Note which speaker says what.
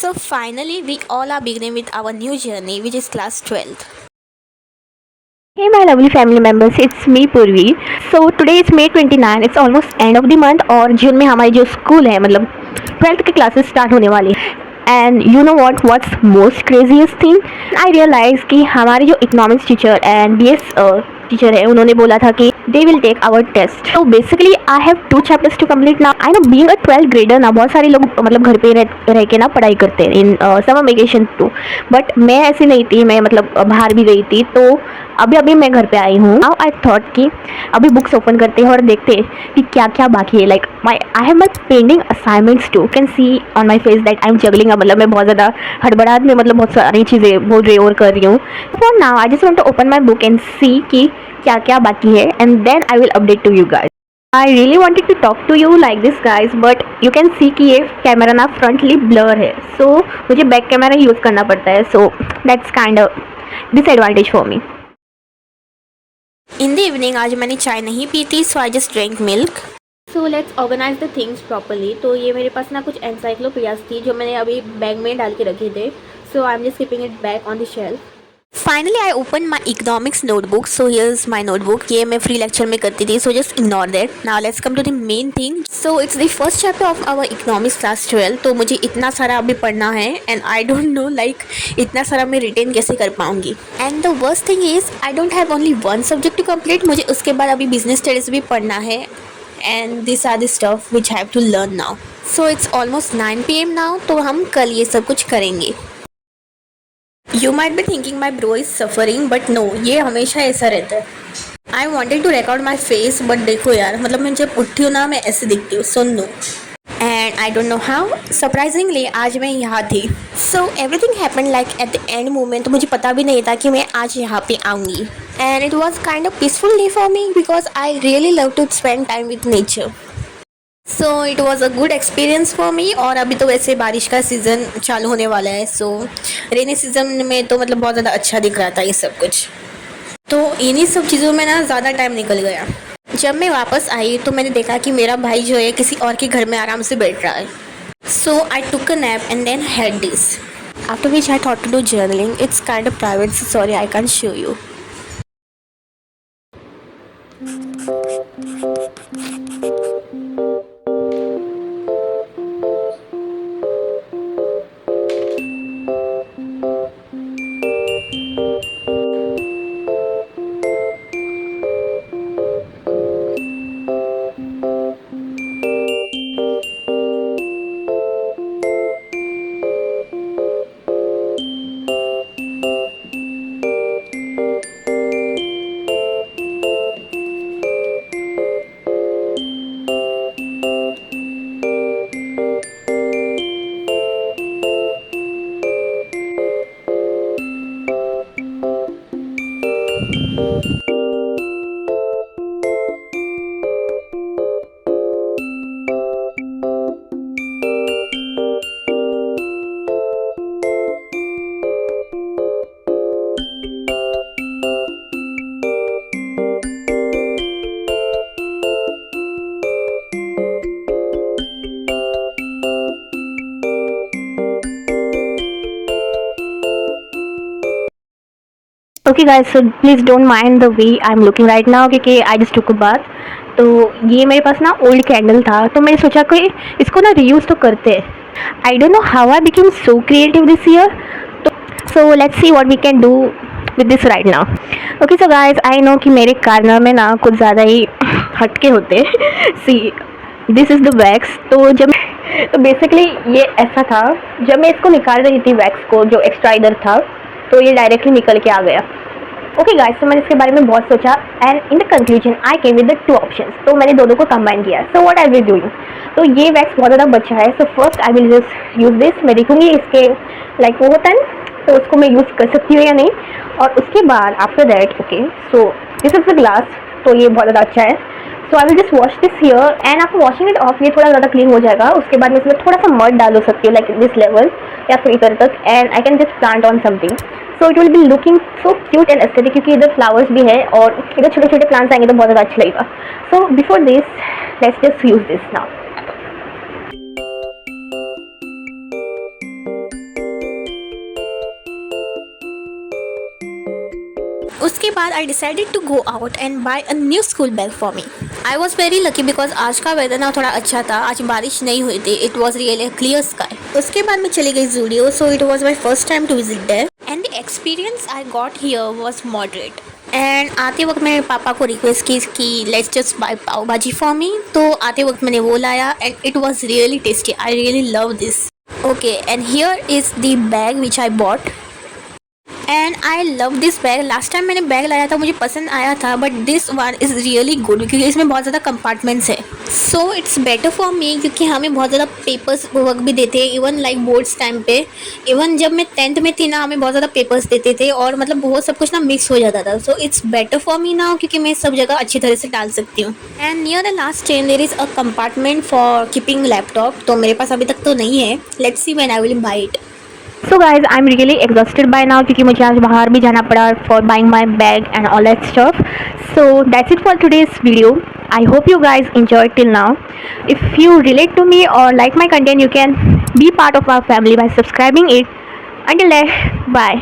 Speaker 1: So finally, we all are beginning with our new journey, which is class 12th.
Speaker 2: Hey my lovely family members, it's me Purvi. So today is May 29, it's almost end of the month और जून में हमारी जो school है मतलब 12th की classes start होने वाली है. And you know what's most craziest thing? I realize कि हमारे जो economics teacher and BS teacher है उन्होंने बोला था कि they will take our test. तो basically I have 2 chapters to complete now. I know being a 12th grader ना बहुत सारे लोग मतलब घर पे रह के ना पढ़ाई करते हैं in summer vacation too. But मैं ऐसी नहीं थी, मैं मतलब बाहर भी गई थी. तो अभी अभी मैं घर पे आई हूँ. नाउ आई थॉट कि अभी बुक्स ओपन करते हैं और देखते हैं कि क्या क्या बाकी है. Like I have my pending assignments too. Can see on my face that I am juggling. मतलब मैं बहुत ज़्यादा हड़बड़ाहट में मतलब बहुत सारी चीज़ें बोल रही और कर रही हूँ. For now I just want to open my book and see कि क्या क्या बाकी है and then I will update to you guys. I really wanted to talk to you like this guys, but you can see कि ये camera ना frontly blur है, so मुझे बैक कैमरा यूज़ करना पड़ता है. so that's kind of disadvantage for me.
Speaker 1: In the evening, आज मैंने चाय नहीं पी थी, so I just drank milk.
Speaker 2: So let's organise the things properly. तो ये मेरे पास ना कुछ एनसाइक्लोपीडियाज थी जो मैंने अभी बैग में डाल के रखे थे. So I am just keeping it back on the shelf.
Speaker 1: Finally, I opened my economics notebook. So here's my notebook. ये मैं free lecture में करती थी, so just ignore that. Now let's come to the main thing. So it's the first chapter of our economics class 12. तो मुझे इतना सारा अभी पढ़ना है and I don't know like इतना सारा मैं retain कैसे कर पाऊँगी. And the worst thing is I don't have only one subject to complete. मुझे उसके बाद अभी business studies भी पढ़ना है. And these are the stuff which I have to learn now. So it's almost 9 PM now. तो हम कल ये सब कुछ करेंगे. You might be thinking my bro is suffering, but no, ये हमेशा ऐसा रहता है. I wanted to record my face, but देखो यार, मतलब मैं जब उठती हूँ ना मैं ऐसे दिखती हूँ. So no. And I don't know how. Surprisingly, आज मैं यहाँ थी. So everything happened like at the end moment. तो मुझे पता भी नहीं था कि मैं आज यहाँ पे आऊँगी. And it was kind of peaceful day for me because I really love to spend time with nature. So it was a good experience for me. और अभी तो वैसे बारिश का सीज़न चालू होने वाला है, सो रेनी सीज़न में तो मतलब बहुत ज़्यादा अच्छा दिख रहा था ये सब कुछ. तो इन्हीं सब चीज़ों में ना ज़्यादा टाइम निकल गया. जब मैं वापस आई तो मैंने देखा कि मेरा भाई जो है किसी और के घर में आराम से बैठ रहा है. So I took a nap and then had this. After which I thought to do journaling. It's kind of private, so sorry I can show you.
Speaker 2: Okay guys, so please don't mind the way I am looking right now क्योंकि I just took a bath. तो ये मेरे पास ना old candle था, तो मैंने सोचा कि इसको ना रीयूज़ तो करते हैं. I don't know how I became so creative this year. तो so let's see what we can do with this right now. Okay so guys, I know कि मेरे कारनामे ना कुछ ज़्यादा ही हटके होते. See this is the wax. तो बेसिकली ये ऐसा था. जब मैं इसको निकाल रही थी वैक्स को, जो एक्स्ट्रा इधर था, तो ये डायरेक्टली निकल के आ गया. ओके गाइस, तो मैंने इसके बारे में बहुत सोचा and in the conclusion I came with the 2 options. तो मैंने दोनों को कंबाइन किया. So what I will doing. तो ये वैक्स बहुत ज़्यादा बचा है. So first I will just use this. मैं देखूँगी इसके लाइक वो होता है तो उसको मैं यूज़ कर सकती हूँ या नहीं. और उसके बाद after that okay, so this is the glass. तो ये बहुत ज़्यादा अच्छा है. So I will just wash this here and after washing it off ये थोड़ा ज़्यादा क्लीन हो जाएगा. उसके बाद मैं इसमें थोड़ा सा मड डाल सकती हूँ लाइक दिस लेवल या फिर इधर तक, and I can just plant on something. So it will be looking so cute and aesthetic क्योंकि इधर फ्लावर्स भी है और इधर छोटे छोटे प्लांट्स आएंगे तो बहुत ज़्यादा अच्छा लगेगा. So before this let's just use this now.
Speaker 1: उसके बाद I decided to go out and buy a new school bag for me. I was very lucky because आज का वेदर ना थोड़ा अच्छा था, आज बारिश नहीं हुई थी, it was really clear sky. उसके बाद मैं चली गई Zudio, so it was my first time to visit there and the experience I got here was moderate. And आते वक्त मैंने पापा को रिक्वेस्ट की कि लेट्स जस्ट बाय पाव भाजी फॉर मी, तो आते वक्त मैंने वो लाया and it was really tasty, I really love this. Okay, and here is the bag which I bought and I love this bag. Last time मैंने बैग लाया था, मुझे पसंद आया था, but this one is really good क्योंकि इसमें बहुत ज़्यादा कंपार्टमेंट्स है, so it's better for me क्योंकि हमें बहुत ज़्यादा पेपर्स वर्क भी देते हैं। इवन लाइक बोर्ड्स टाइम पे, इवन जब मैं 10th में थी ना, हमें बहुत ज़्यादा पेपर्स देते थे और मतलब बहुत सब कुछ ना मिक्स हो जाता था, so it's better for me now क्योंकि मैं सब जगह अच्छी तरह से डाल सकती हूँ। And near the last chain there is a compartment for keeping laptop, तो मेरे पास अभी तक तो नहीं है, let's see when I will buy it.
Speaker 2: So guys I am really exhausted by now क्योंकि मुझे आज बाहर भी जाना पड़ा for buying my bag and all that stuff. So that's it for today's video. I hope you guys enjoyed till now. If you relate to me or like my content, you can be part of our family by subscribing it. Until then, bye.